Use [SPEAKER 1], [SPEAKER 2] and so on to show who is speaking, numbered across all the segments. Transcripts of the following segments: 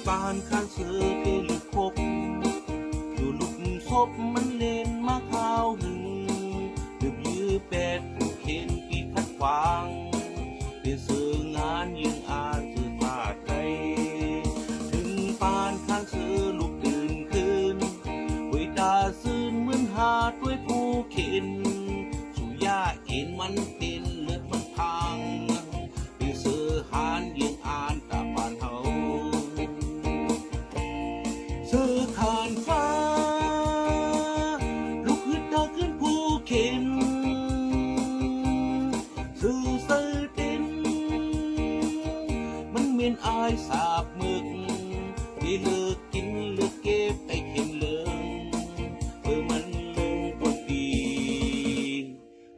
[SPEAKER 1] ปานข้างเสือเกลือคบอยู่ลุกศพมันเล่นมาข้าวหึงดึบยื้อแปดผู้เข็นปีขัดขวางเป็นเสืองานยิงอาสือผ้าไทยถึงปานข้างเสือลุกตื่นคืนไว้ตาซื่นเหมือนหาดด้วยผู้เข็นสู่ยาเอ็นมันเป็นเลือดมันทางเป็นเสือหานยิงอ่านตาปานเฮาเสือขานฟ้าลุกขึ้นตาขึ้นผู้เข็นสื่อเสือเด่นมันเมียนอายสาบมึกที่เลิกกินเลิกเก็บไปเข็นเลิงเพื่อมันเลิงคนดี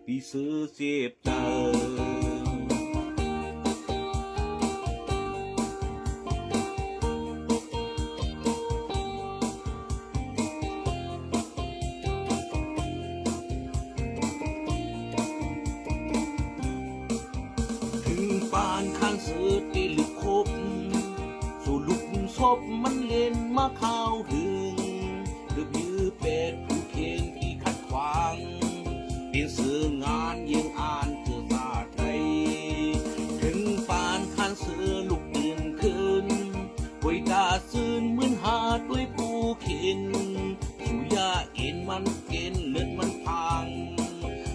[SPEAKER 1] พี่ซื้อเจ็บเตอปานข้างเสือตีลึกคบสู่ลุกศพมันเล่นมาข้าวหึงดึบยื้อเป็ดผู้เข็นที่ขัดขวางเป็นเสืองานยิงอ่านเจอตาไทยถึงปานข้างเสือลุกตื่นคืนไว้ตาซื่นเหมือนหาด้วยผู้เข็นสู่ยาเอ็นมันเก็นเลือดมันพัง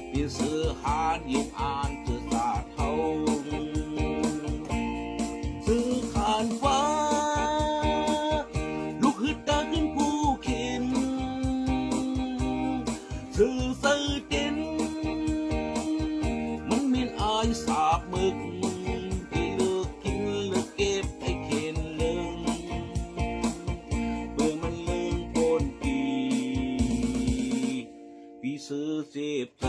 [SPEAKER 1] เป็นเสือหานยิงอ่านเจอตาเทาสื่อขานฟ้าลุกฮึดตาขึ้นผู้เข็นสื่อเสือเด่นมันเมียนอายสาบมึกที่เลิกกินเลิกเก็บไอ้เข็นเลิงเบื่อมันเลิงปนปีพี่ซื้อเจ็บใจ